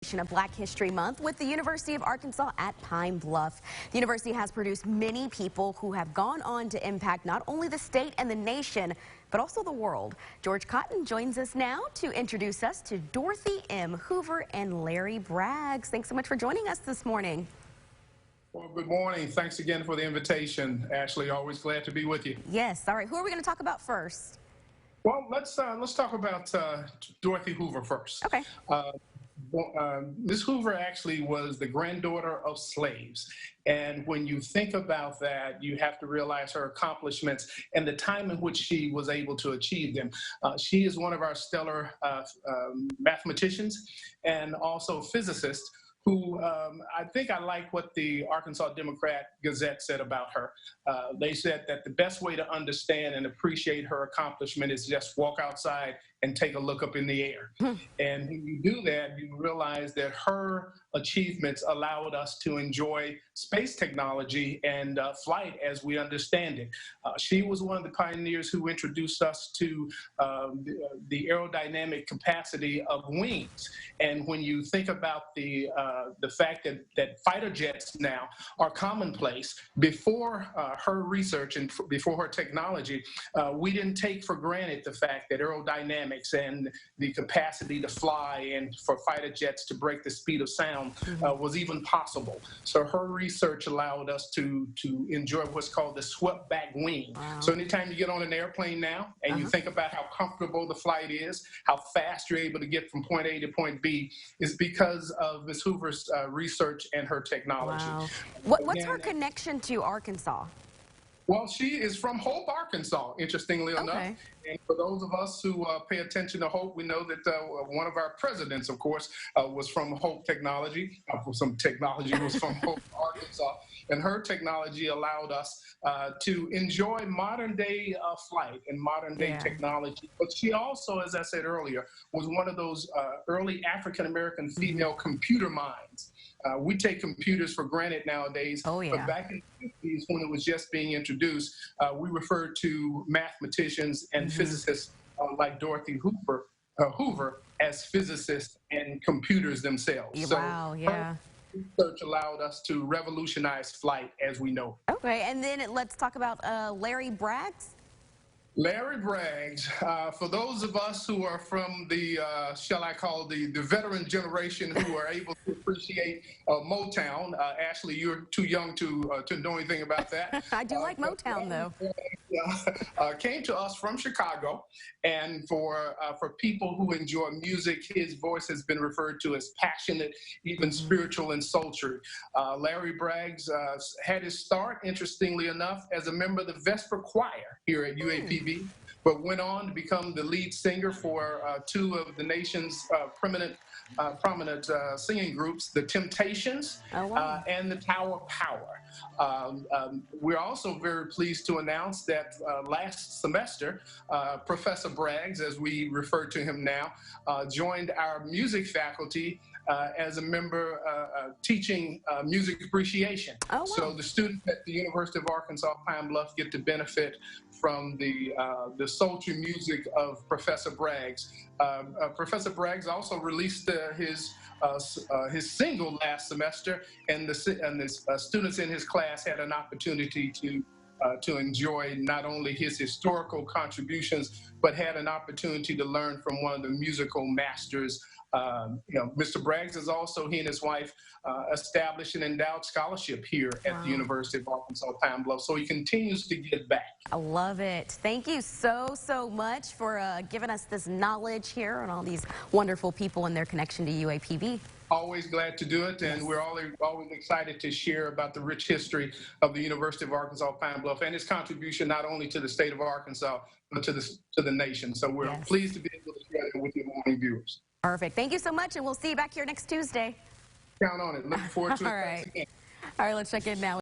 Of Black History Month with the University of Arkansas at Pine Bluff. The university has produced many people who have gone on to impact not only the state and the nation, but also the world. George Cotton joins us now to introduce us to Dorothy M Hoover and Larry Braggs. Thanks so much for joining us this morning. Well, good morning. Thanks again for the invitation, Ashley. Always glad to be with you. Yes. All right. Who are we going to talk about first? Well, let's talk about Dorothy Hoover first. Okay. Ms. Hoover actually was the granddaughter of slaves. And when you think about that, you have to realize her accomplishments and the time in which she was able to achieve them. She is one of our stellar mathematicians and also physicists who I think I like what the Arkansas Democrat Gazette said about her. They said that the best way to understand and appreciate her accomplishment is just walk outside and take a look up in the air. And when you do that, you realize that her achievements allowed us to enjoy space technology and flight as we understand it. She was one of the pioneers who introduced us to the aerodynamic capacity of wings. And when you think about the fact that fighter jets now are commonplace, before her research and before her technology, we didn't take for granted the fact that aerodynamics and the capacity to fly and for fighter jets to break the speed of sound was even possible. So her research allowed us to enjoy what's called the swept back wing. Wow. So anytime you get on an airplane now and you think about how comfortable the flight is, how fast you're able to get from point A to point B, is because of Ms. Hoover's research and her technology. Wow. What's her connection to Arkansas? Well, she is from Hope, Arkansas, interestingly enough. And for those of us who pay attention to Hope, we know that one of our presidents, of course, was from Hope Technology. Some technology was from Hope, Arkansas. And her technology allowed us to enjoy modern-day flight and modern-day technology. But she also, as I said earlier, was one of those early African-American female computer minds. We take computers for granted nowadays, but back in the 50s, when it was just being introduced, we referred to mathematicians and physicists like Dorothy Hoover as physicists and computers themselves. Wow, her research allowed us to revolutionize flight as we know. Okay, and then let's talk about Larry Braggs. Larry Braggs, for those of us who are from the, shall I call the veteran generation who are able to appreciate Motown. Ashley, you're too young to know anything about that. I do like Motown, though. Came to us from Chicago, and for people who enjoy music, his voice has been referred to as passionate, even spiritual and sultry. Larry Braggs had his start, interestingly enough, as a member of the Vesper Choir here at UAPB, but went on to become the lead singer for two of the nation's prominent singing groups, the Temptations and the Tower of Power. We're also very pleased to announce that last semester, Professor Braggs, as we refer to him now, joined our music faculty as a member teaching music appreciation. So the students at the University of Arkansas Pine Bluff get to benefit from the sultry music of Professor Braggs. Professor Braggs also released his single last semester, and the students in his class had an opportunity to enjoy not only his historical contributions, but had an opportunity to learn from one of the musical masters. Mr. Braggs is also, he and his wife established an endowed scholarship here at the University of Arkansas Pine Bluff, so he continues to give back. I love it. Thank you so much for giving us this knowledge here on all these wonderful people and their connection to UAPB. Always glad to do it, and we're always excited to share about the rich history of the University of Arkansas Pine Bluff and its contribution not only to the state of Arkansas, but to the nation. So we're pleased to be able to share that with your morning viewers. Perfect. Thank you so much, and we'll see you back here next Tuesday. Count on it. Looking forward to it. All right, let's check in now.